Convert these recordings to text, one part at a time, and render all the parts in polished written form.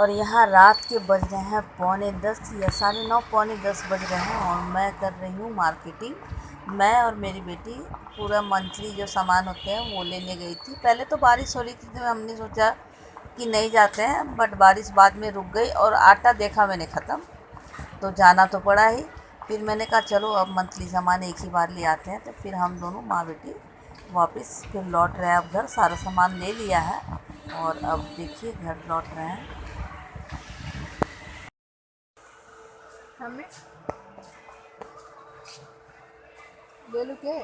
और यहाँ रात के बज रहे हैं 9:45 या 9:30 9:45 बज रहे हैं और मैं कर रही हूँ मार्केटिंग। मैं और मेरी बेटी पूरा मंथली जो सामान होते हैं वो लेने गई थी। पहले तो बारिश हो रही थी तो हमने सोचा कि नहीं जाते हैं, बट बारिश बाद में रुक गई और आटा देखा मैंने ख़त्म, तो जाना तो पड़ा ही। फिर मैंने कहा चलो अब मंथली सामान एक ही बार ले आते हैं। तो फिर हम दोनों माँ बेटी वापस फिर लौट रहे हैं। अब घर सारा सामान ले लिया है और अब देखिए घर लौट रहे हैं। हमें ले लो क्या?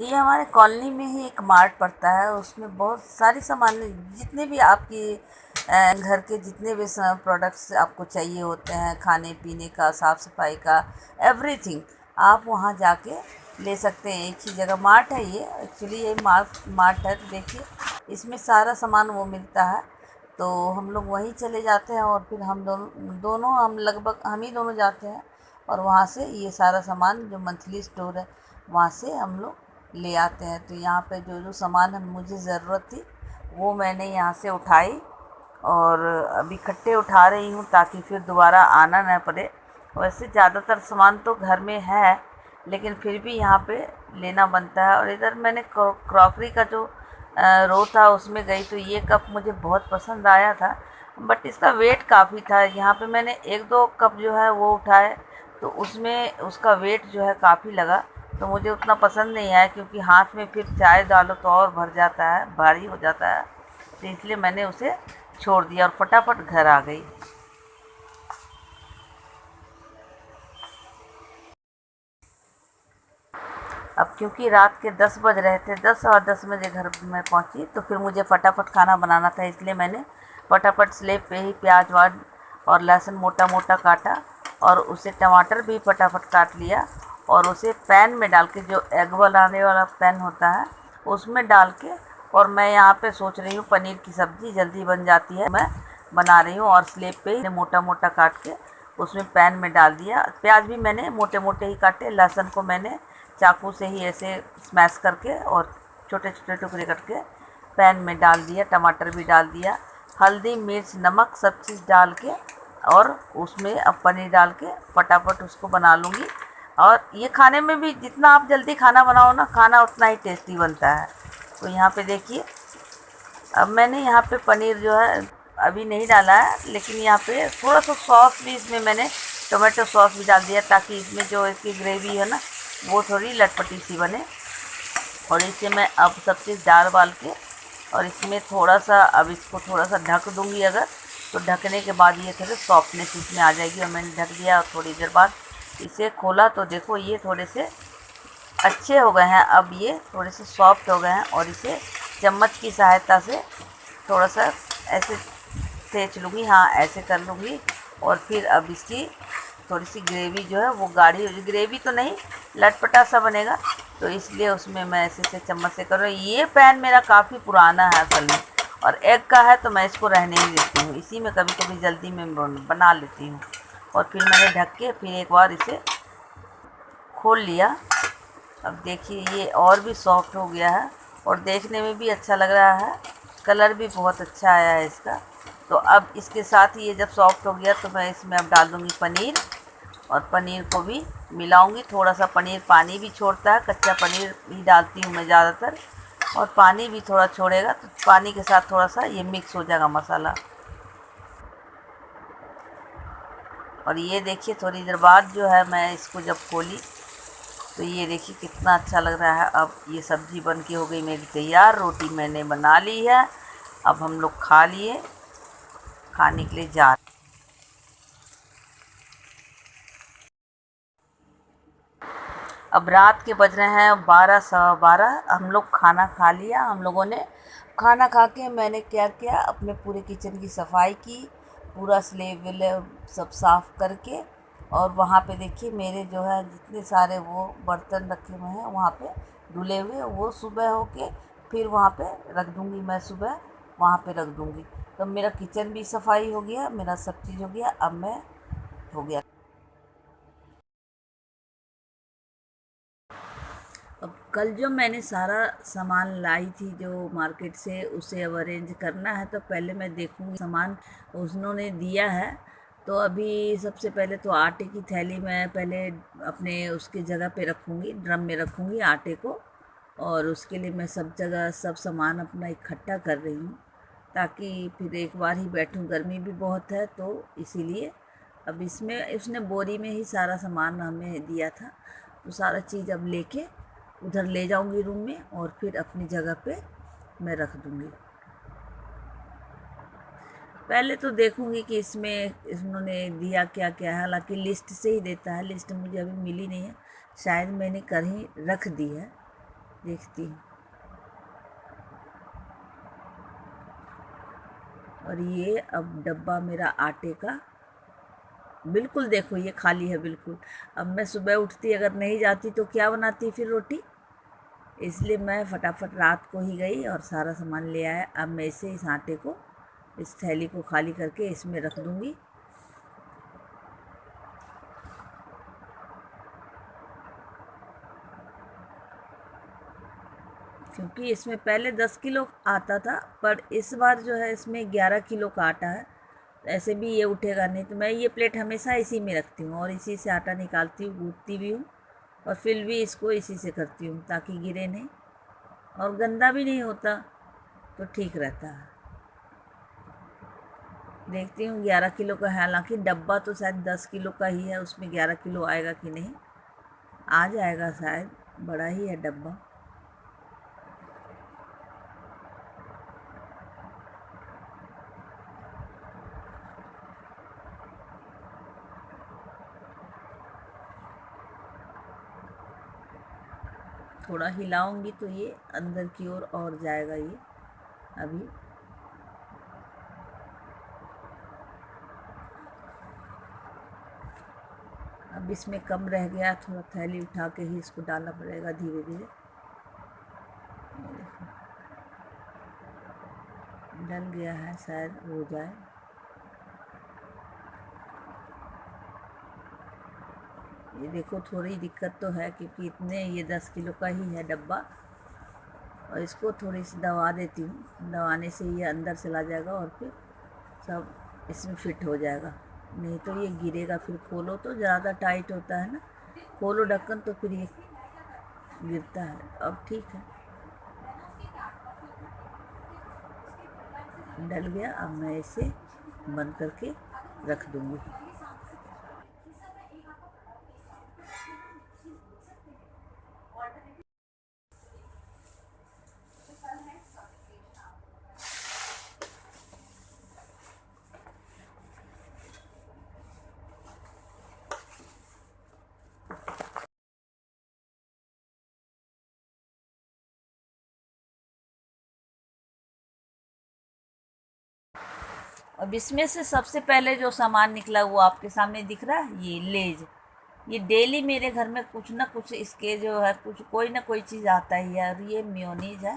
ये हमारे कॉलोनी में ही एक मार्ट पड़ता है, उसमें बहुत सारी सामान, जितने भी आपकी घर के जितने भी प्रोडक्ट्स आपको चाहिए होते हैं, खाने पीने का, साफ़ सफाई का, एवरीथिंग आप वहाँ जाके ले सकते हैं। एक ही जगह मार्ट है ये, एक्चुअली ये मार्ट है। तो देखिए इसमें सारा सामान वो मिलता है, तो हम लोग वहीं चले जाते हैं और फिर हम दोनों दोनों हम लगभग हम ही दोनों जाते हैं और वहाँ से ये सारा सामान जो मंथली स्टोर है वहाँ से हम लोग ले आते हैं। तो यहाँ पे जो जो सामान मुझे ज़रूरत थी वो मैंने यहाँ से उठाई और अभी इकट्ठे उठा रही हूँ ताकि फिर दोबारा आना न पड़े। वैसे ज़्यादातर सामान तो घर में है, लेकिन फिर भी यहाँ पे लेना बनता है। और इधर मैंने क्रॉकरी का जो रो था उसमें गई तो ये कप मुझे बहुत पसंद आया था, बट इसका वेट काफ़ी था। यहाँ पे मैंने एक दो कप जो है वो उठाए तो उसमें उसका वेट जो है काफ़ी लगा, तो मुझे उतना पसंद नहीं आया, क्योंकि हाथ में फिर चाय डालो तो और भर जाता है, भारी हो जाता है। तो इसलिए मैंने उसे छोड़ दिया और फटाफट घर आ गई। अब क्योंकि रात के 10 बज रहे थे, 10 और 10 बजे घर में पहुंची, तो फिर मुझे फटाफट खाना बनाना था, इसलिए मैंने फटाफट स्लेब पे ही प्याज वाज और लहसुन मोटा मोटा काटा और उसे टमाटर भी फटाफट काट लिया और उसे पैन में डाल के, जो एग बनाने वाला पैन होता है उसमें डाल के, और मैं यहाँ पे सोच रही हूँ पनीर की सब्ज़ी जल्दी बन जाती है, मैं बना रही हूँ। और स्लेब पे ही मोटा मोटा काट के उसमें पैन में डाल दिया। प्याज भी मैंने मोटे मोटे ही काटे, लहसुन को मैंने चाकू से ही ऐसे स्मैश करके और छोटे छोटे टुकड़े करके पैन में डाल दिया। टमाटर भी डाल दिया, हल्दी मिर्च नमक सब चीज़ डाल के, और उसमें अब पनीर डाल के फटाफट उसको बना लूँगी। और ये खाने में भी, जितना आप जल्दी खाना बनाओ ना, खाना उतना ही टेस्टी बनता है। तो यहाँ पे देखिए अब मैंने यहाँ पे पनीर जो है अभी नहीं डाला है, लेकिन यहाँ पे थोड़ा सा सॉस भी इसमें मैंने टोमेटो सॉस भी डाल दिया, ताकि इसमें जो इसकी ग्रेवी है ना वो थोड़ी लटपटी सी बने। और इसे मैं अब सब चीज़ डाल वाल के, और इसमें थोड़ा सा अब इसको थोड़ा सा ढक दूँगी। अगर तो ढकने के बाद ये थोड़ी सॉफ्टनेस इसमें आ जाएगी। और मैंने ढक दिया और थोड़ी देर बाद इसे खोला तो देखो ये थोड़े से अच्छे हो गए हैं, अब ये थोड़े से सॉफ्ट हो गए हैं। और इसे चम्मच की सहायता से थोड़ा सा ऐसे सेंच लूँगी, हाँ ऐसे कर लूँगी। और फिर अब इसकी थोड़ी सी ग्रेवी जो है वो गाढ़ी हो, ग्रेवी तो नहीं लटपटा सा बनेगा, तो इसलिए उसमें मैं ऐसे से चम्मच से कर रही हूँ। ये पैन मेरा काफ़ी पुराना है असल में, और एग का है तो मैं इसको रहने ही देती हूँ, इसी में कभी कभी जल्दी में बना लेती हूँ। और फिर मैंने ढक के फिर एक बार इसे खोल लिया। अब देखिए ये और भी सॉफ्ट हो गया है और देखने में भी अच्छा लग रहा है, कलर भी बहुत अच्छा आया है इसका। तो अब इसके साथ ही ये जब सॉफ्ट हो गया तो मैं इसमें अब डाल दूँगी पनीर, और पनीर को भी मिलाऊंगी। थोड़ा सा पनीर पानी भी छोड़ता है, कच्चा पनीर भी डालती हूँ मैं ज़्यादातर, और पानी भी थोड़ा छोड़ेगा तो पानी के साथ थोड़ा सा ये मिक्स हो जाएगा मसाला। और ये देखिए थोड़ी देर बाद जो है मैं इसको जब खोली तो ये देखिए कितना अच्छा लग रहा है। अब ये सब्ज़ी बन के हो गई मेरी तैयार, रोटी मैंने बना ली है। अब हम लोग खा लिए, खाने के लिए जा रहे। अब रात के बज रहे हैं 12 12:15। हम लोग खाना खा लिया, हम लोगों ने खाना खा के मैंने क्या किया, अपने पूरे किचन की सफाई की, पूरा स्लेब वेलेब सब साफ़ करके। और वहाँ पे देखिए मेरे जो है जितने सारे वो बर्तन रखे हुए हैं वहाँ पे धुले हुए, वो सुबह होके फिर वहाँ पे रख दूँगी, मैं सुबह वहाँ पे रख दूँगी। तो मेरा किचन भी सफाई हो गया, मेरा सब चीज़ हो गया। अब मैं हो गया। अब कल जो मैंने सारा सामान लाई थी जो मार्केट से, उसे अब अरेंज करना है। तो पहले मैं देखूँगी सामान उन्होंने दिया है। तो अभी सबसे पहले तो आटे की थैली मैं पहले अपने उसकी जगह पे रखूँगी, ड्रम में रखूँगी आटे को। और उसके लिए मैं सब जगह सब सामान अपना इकट्ठा कर रही हूँ, ताकि फिर एक बार ही बैठूँ, गर्मी भी बहुत है तो इसीलिए। अब इसमें उसने बोरी में ही सारा सामान हमें दिया था, तो सारा चीज़ अब लेके उधर ले जाऊंगी रूम में और फिर अपनी जगह पे मैं रख दूंगी। पहले तो देखूंगी कि इसमें इन्होंने दिया क्या क्या है। हालांकि लिस्ट से ही देता है, लिस्ट मुझे अभी मिली नहीं है, शायद मैंने कहीं रख दी है, देखती हूँ। और ये अब डब्बा मेरा आटे का बिल्कुल, देखो ये खाली है बिल्कुल। अब मैं सुबह उठती अगर नहीं जाती तो क्या बनाती फिर रोटी, इसलिए मैं फटाफट रात को ही गई और सारा सामान ले आया। अब मैं इसे इस आटे को, इस थैली को खाली करके इसमें रख दूंगी। क्योंकि इसमें पहले 10 किलो आता था, पर इस बार जो है इसमें 11 किलो का आटा है। ऐसे भी ये उठेगा नहीं, तो मैं ये प्लेट हमेशा इसी में रखती हूँ और इसी से आटा निकालती हूँ, गूँथती भी हूँ और फिल भी इसको इसी से करती हूँ, ताकि गिरे नहीं और गंदा भी नहीं होता, तो ठीक रहता है। देखती हूँ 11 किलो का है। हालांकि डब्बा तो शायद 10 किलो का ही है, उसमें 11 किलो आएगा कि नहीं, आ जाएगा शायद, बड़ा ही है डब्बा। थोड़ा हिलाऊंगी तो ये अंदर की ओर और जाएगा ये। अभी अब इसमें कम रह गया, थोड़ा थैली उठा के ही इसको डालना पड़ेगा धीरे धीरे। डल गया है, शायद हो जाए। ये देखो थोड़ी दिक्कत तो है, क्योंकि इतने ये 10 किलो का ही है डब्बा। और इसको थोड़ी सी दबा देती हूँ, दबाने से ये अंदर चला जाएगा और फिर सब इसमें फिट हो जाएगा। नहीं तो ये गिरेगा, फिर खोलो तो ज़्यादा टाइट होता है ना, खोलो ढक्कन तो फिर ये गिरता है। अब ठीक है, डल गया। अब मैं इसे बंद करके रख दूँगी। अब इसमें से सबसे पहले जो सामान निकला वो आपके सामने दिख रहा है, ये लेज। ये डेली मेरे घर में कुछ ना कुछ इसके जो है, कुछ कोई ना कोई चीज़ आता ही है। और ये मेयोनीज है।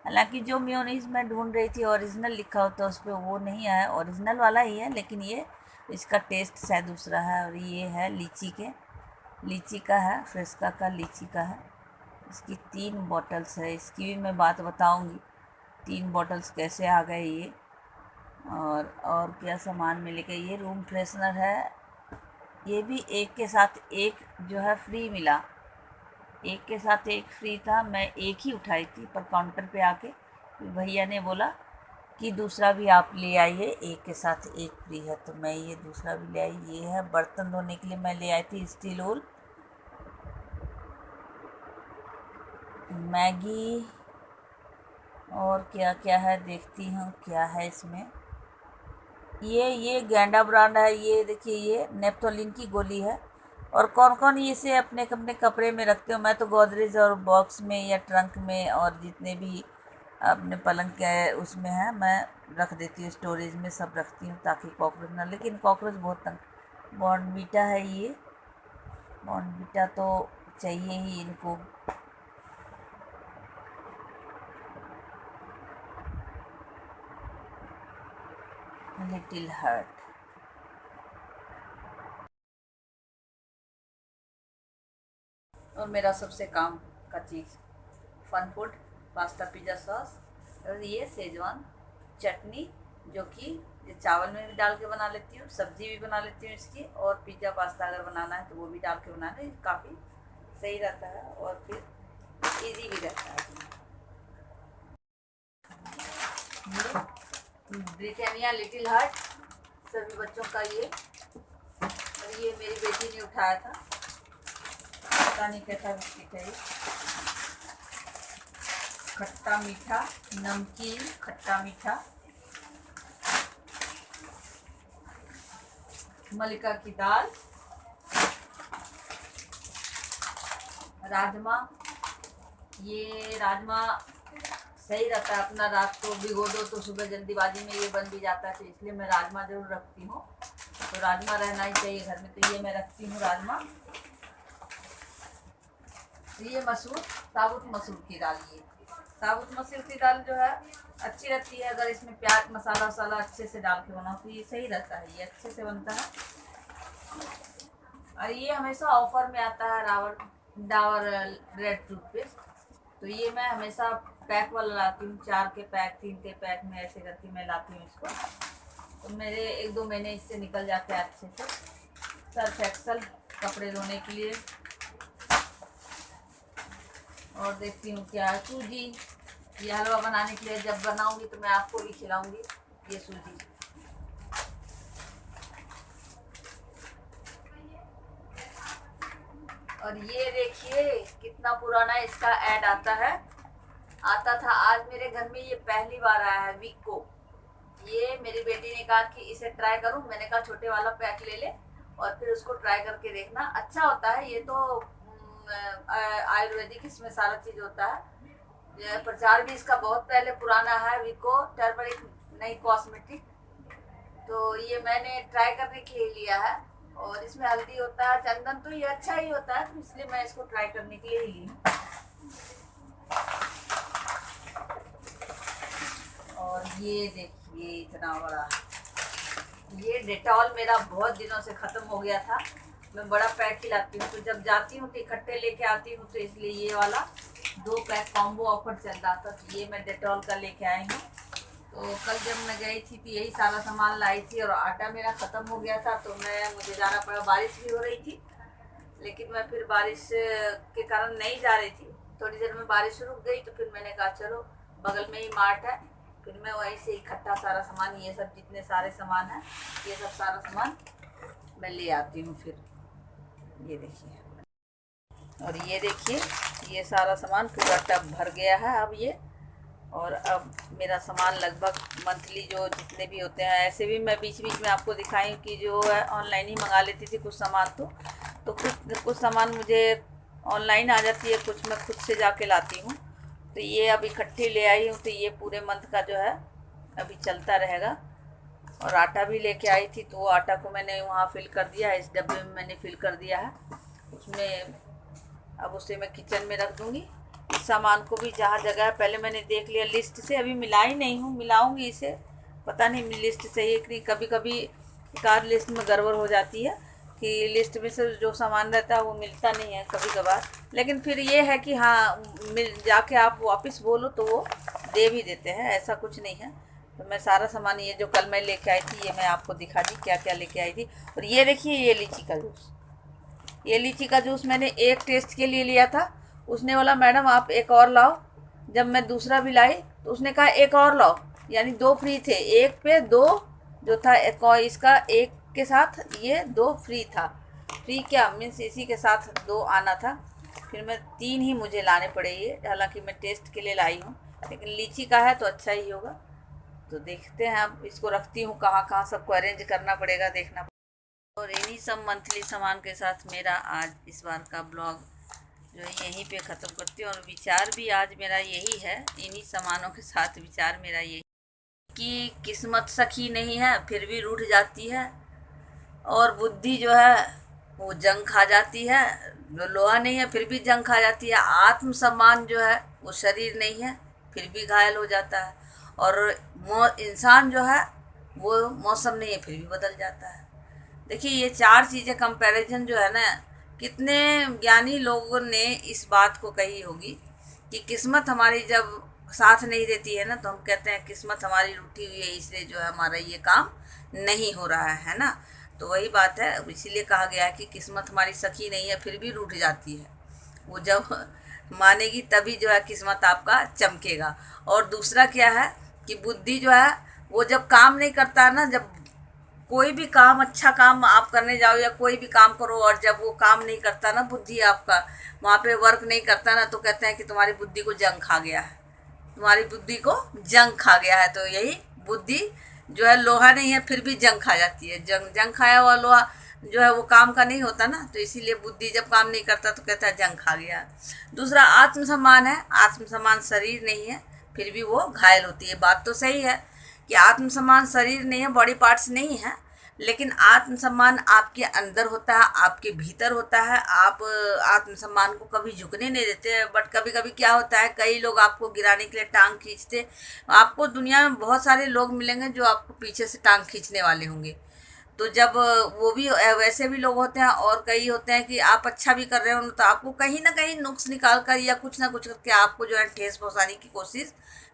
हालांकि जो मेयोनीज मैं ढूंढ रही थी ओरिजिनल लिखा होता उस पर, वो नहीं आया, ओरिजिनल वाला ही है, लेकिन ये इसका टेस्ट शायद दूसरा है। और ये है लीची का है, फ्रेस्का का लीची का है। इसकी 3 बॉटल्स है, इसकी भी मैं बात बताऊंगी 3 बॉटल्स कैसे आ गए ये। और क्या सामान मिलेगा, ये रूम फ्रेशनर है। ये भी एक के साथ एक जो है फ्री मिला, एक के साथ एक फ्री था। मैं एक ही उठाई थी, पर काउंटर पे आके भैया ने बोला कि दूसरा भी आप ले आइए, एक के साथ एक फ्री है। तो मैं ये दूसरा भी ले आई। ये है बर्तन धोने के लिए मैं ले आई थी स्टील वूल। मैगी और क्या क्या है, देखती हूँ क्या है इसमें। ये गैंडा ब्रांड है। ये देखिए, ये नेप्थोलिन की गोली है। और कौन कौन इसे अपने अपने कपड़े में रखते हो, मैं तो गोदरेज और बॉक्स में या ट्रंक में, और जितने भी अपने पलंग के उसमें है मैं रख देती हूँ, स्टोरेज में सब रखती हूँ, ताकि कॉकरोच ना। लेकिन कॉकरोच बहुत तंग। बॉर्नवीटा है ये, बॉर्नवीटा तो चाहिए ही इनको। Little heart. और मेरा सबसे काम का चीज़, fun food, pasta pizza sauce, और ये सेजवान चटनी, जो कि ये चावल में भी डाल के बना लेती हूँ, सब्जी भी बना लेती हूँ इसकी, और पिज़्ज़ा पास्ता अगर बनाना है तो वो भी डाल के बनाना है, काफ़ी सही रहता है और फिर इजी भी रहता है। ब्रिटानिया लिटिल हार्ट सभी बच्चों का ये, और ये मेरी बेटी ने उठाया था, पता नहीं कैसा बिस्किट है ये, खट्टा मीठा, नमकीन खट्टा मीठा, मलिका की दाल, राजमा। ये राजमा सही रहता है अपना, रात को भिगो दो तो सुबह जल्दीबाजी में ये बन भी जाता है, तो इसलिए मैं राजमा ज़रूर रखती हूँ। तो राजमा रहना ही चाहिए घर में, तो ये मैं रखती हूँ राजमा। तो ये मसूर, साबुत मसूर की दाल, ये साबुत मसूर की दाल जो है अच्छी रहती है, अगर इसमें प्याज मसाला वसाला अच्छे से डाल के बनाओ तो ये सही रहता है, ये अच्छे से बनता है। और ये हमेशा ऑफर में आता है डावर रेड टूथपेस्ट, तो ये मैं हमेशा पैक वाला लाती हूँ, 4 के पैक 3 के पैक में ऐसे करके मैं लाती हूँ इसको, तो मेरे 1-2 महीने इससे निकल जाते हैं अच्छे से। सर्फ एक्सल कपड़े धोने के लिए, और देखती हूँ क्या है, सूजी, ये हलवा बनाने के लिए जब बनाऊंगी तो मैं आपको भी खिलाऊंगी ये सूजी। और ये देखिए कितना पुराना इसका ऐड आता था, आज मेरे घर में ये पहली बार आया है वीक को। ये मेरी बेटी ने कहा कि इसे ट्राई करूं, मैंने कहा छोटे वाला पैक ले ले और फिर उसको ट्राई करके देखना, अच्छा होता है ये तो आयुर्वेदिक इसमें सारा चीज़ होता है। प्रचार भी इसका बहुत पहले पुराना है, विको टर्मरिक नई कॉस्मेटिक, तो ये मैंने ट्राई करने के लिए लिया है, और इसमें हल्दी होता है, चंदन, तो ये अच्छा ही होता है, तो इसलिए मैं इसको ट्राई करने के लिए ही ली हूँ। और ये देखिए इतना बड़ा, ये डेटॉल मेरा बहुत दिनों से ख़त्म हो गया था, मैं बड़ा पैक ही लाती हूँ, तो जब जाती हूँ तो इकट्ठे लेके आती हूँ, तो इसलिए ये वाला 2 पैक कॉम्बो ऑफर चल रहा था, तो ये मैं डेटॉल का लेके आई हूँ। तो कल जब मैं गई थी तो यही सारा सामान लाई थी, और आटा मेरा ख़त्म हो गया था, तो मुझे जाना पड़ा, बारिश भी हो रही थी, लेकिन मैं फिर बारिश के कारण नहीं जा रही थी, थोड़ी देर में बारिश रुक गई, तो फिर मैंने कहा चलो बगल में ही मार्ट है, फिर मैं वहीं से इकट्ठा सारा सामान, ये सब जितने सारे सामान हैं, ये सब सारा सामान मैं ले आती हूँ। फिर ये देखिए, और ये देखिए ये सारा सामान पूरा टब भर गया है अब ये, और अब मेरा सामान लगभग मंथली जो जितने भी होते हैं, ऐसे भी मैं बीच बीच में आपको दिखाई कि जो है ऑनलाइन ही मंगा लेती थी कुछ सामान, तो कुछ सामान मुझे ऑनलाइन आ जाती है, कुछ मैं खुद से जाके लाती हूँ, तो ये अब इकट्ठे ले आई हूँ, तो ये पूरे मंथ का जो है अभी चलता रहेगा। और आटा भी लेके आई थी, तो वो आटा को मैंने वहाँ फिल कर दिया है, इस डब्बे में मैंने फिल कर दिया है, उसमें अब उसे मैं किचन में रख दूँगी। इस सामान को भी जहाँ जगह है, पहले मैंने देख लिया लिस्ट से, अभी मिलाई नहीं हूँ, मिलाऊंगी इसे, पता नहीं लिस्ट सही है कि नहीं, कभी कभी एक आध लिस्ट में गड़बड़ हो जाती है कि लिस्ट में से जो सामान रहता है वो मिलता नहीं है कभी कभार, लेकिन फिर ये है कि हाँ मिल जाके आप वापस बोलो तो वो दे भी देते हैं, ऐसा कुछ नहीं है। तो मैं सारा सामान ये जो कल मैं लेके आई थी ये मैं आपको दिखा दी क्या क्या लेके आई थी। और ये देखिए ये लीची का जूस, ये लीची का जूस मैंने एक टेस्ट के लिए लिया था, उसने बोला मैडम आप एक और लाओ, जब मैं दूसरा भी लाई तो उसने कहा एक और लाओ, यानी 2 फ्री थे, एक पे 2 जो था, एक और इसका एक के साथ ये 2 फ्री था, फ्री क्या मीन्स इसी के साथ 2 आना था, फिर मैं 3 ही मुझे लाने पड़े ये, हालांकि मैं टेस्ट के लिए लाई हूँ, लेकिन लीची का है तो अच्छा ही होगा। तो देखते हैं अब इसको रखती हूँ कहाँ कहाँ, सबको अरेंज करना पड़ेगा, देखना पड़ेगा। और इन्हीं सब मंथली सामान के साथ मेरा आज इस बार का ब्लॉग जो है यहीं पे ख़त्म करती हूँ। और विचार भी आज मेरा यही है, इन्हीं सामानों के साथ विचार मेरा यही कि किस्मत सखी नहीं है फिर भी रूठ जाती है, और बुद्धि जो है वो जंग खा जाती है, जो लोहा नहीं है फिर भी जंग खा जाती है, आत्मसम्मान जो है वो शरीर नहीं है फिर भी घायल हो जाता है, और इंसान जो है वो मौसम नहीं है फिर भी बदल जाता है। देखिए ये 4 चीज़ें कंपैरिजन जो है ना, कितने ज्ञानी लोगों ने इस बात को कही होगी कि किस्मत हमारी जब साथ नहीं देती है ना, तो हम कहते हैं किस्मत हमारी रूठी हुई है, इसलिए जो है हमारा ये काम नहीं हो रहा है ना। तो वही बात है, इसीलिए कहा गया है कि किस्मत हमारी सखी नहीं है, फिर भी रूठ जाती है। वो जब मानेगी तभी जो है किस्मत आपका चमकेगा। और दूसरा क्या है कि बुद्धि जो है वो जब काम नहीं करता है ना, जब कोई भी काम, अच्छा काम आप करने जाओ या कोई भी काम करो, और जब वो काम नहीं करता ना, बुद्धि आपका वहाँ पे वर्क नहीं करता ना, तो कहते हैं कि तुम्हारी बुद्धि को जंग खा गया है, तुम्हारी बुद्धि को जंग खा गया है। तो यही बुद्धि जो है लोहा नहीं है, फिर भी जंग खा जाती है। जंग खाया हुआ लोहा जो है वो काम का नहीं होता ना, तो इसीलिए बुद्धि जब काम नहीं करता तो कहता है जंग खा गया। दूसरा आत्मसम्मान है। आत्मसम्मान शरीर नहीं है, फिर भी वो घायल होती है। बात तो सही है कि आत्मसम्मान शरीर नहीं है, बॉडी पार्ट्स नहीं है, लेकिन आत्मसम्मान आपके अंदर होता है, आपके भीतर होता है। आप आत्मसम्मान को कभी झुकने नहीं देते। बट कभी कभी क्या होता है, कई लोग आपको गिराने के लिए टांग खींचते। आपको दुनिया में बहुत सारे लोग मिलेंगे जो आपको पीछे से टांग खींचने वाले होंगे। तो जब वो भी वैसे भी लोग होते हैं, और कई होते हैं कि आप अच्छा भी कर रहे हो तो आपको कहीं ना कहीं नुक्स निकाल कर या कुछ ना कुछ करके आपको जो है ठेस पहुंचाने की कोशिश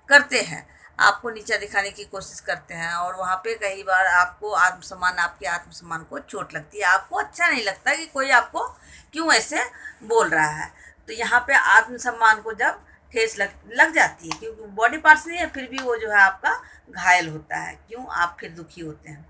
करते हैं, आपको नीचा दिखाने की कोशिश करते हैं। और वहाँ पे कई बार आपको आत्मसम्मान, आपके आत्मसम्मान को चोट लगती है, आपको अच्छा नहीं लगता कि कोई आपको क्यों ऐसे बोल रहा है। तो यहाँ पे आत्मसम्मान को जब ठेस लग जाती है, क्योंकि बॉडी पार्ट्स नहीं है, फिर भी वो जो है आपका घायल होता है, क्यों आप फिर दुखी होते हैं।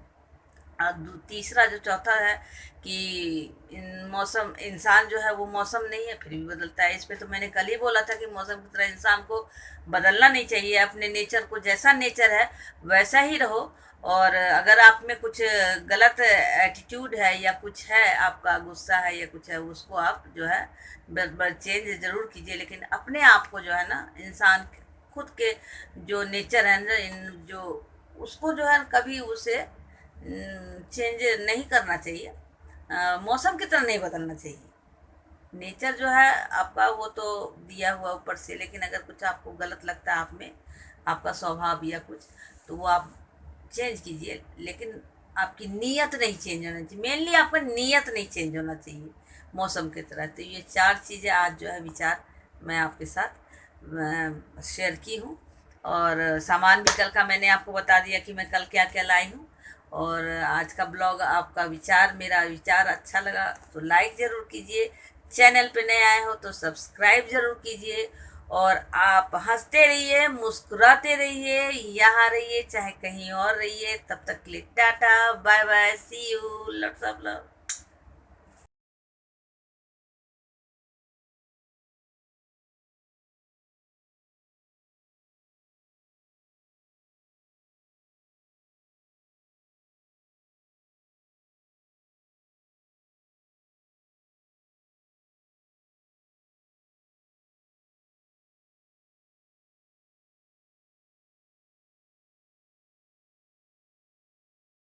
और तीसरा जो चौथा है कि मौसम, इंसान जो है वो मौसम नहीं है, फिर भी बदलता है। इस पे तो मैंने कल ही बोला था कि मौसम की तरह इंसान को बदलना नहीं चाहिए, अपने नेचर को, जैसा नेचर है वैसा ही रहो। और अगर आप में कुछ गलत एटीट्यूड है या कुछ है, आपका गुस्सा है या कुछ है, उसको आप जो है चेंज ज़रूर कीजिए, लेकिन अपने आप को जो है ना, इंसान खुद के जो नेचर है ना, जो उसको जो है कभी उसे चेंज नहीं करना चाहिए, मौसम की तरह नहीं बदलना चाहिए। नेचर जो है आपका वो तो दिया हुआ ऊपर से, लेकिन अगर कुछ आपको गलत लगता है आप में, आपका स्वभाव या कुछ, तो वो आप चेंज कीजिए, लेकिन आपकी नीयत नहीं चेंज होना चाहिए। मेनली आपका नीयत नहीं चेंज होना चाहिए मौसम की तरह। तो ये 4 चीज़ें आज जो है विचार मैं आपके साथ शेयर की हूँ। और सामान भी कल का मैंने आपको बता दिया कि मैं कल क्या क्या लाई हूँ। और आज का ब्लॉग आपका विचार, मेरा विचार अच्छा लगा तो लाइक ज़रूर कीजिए, चैनल पे नए आए हो तो सब्सक्राइब ज़रूर कीजिए। और आप हंसते रहिए, मुस्कुराते रहिए, यहाँ रहिए चाहे कहीं और रहिए। तब तक के लिए tata bye bye, see you, lots of love.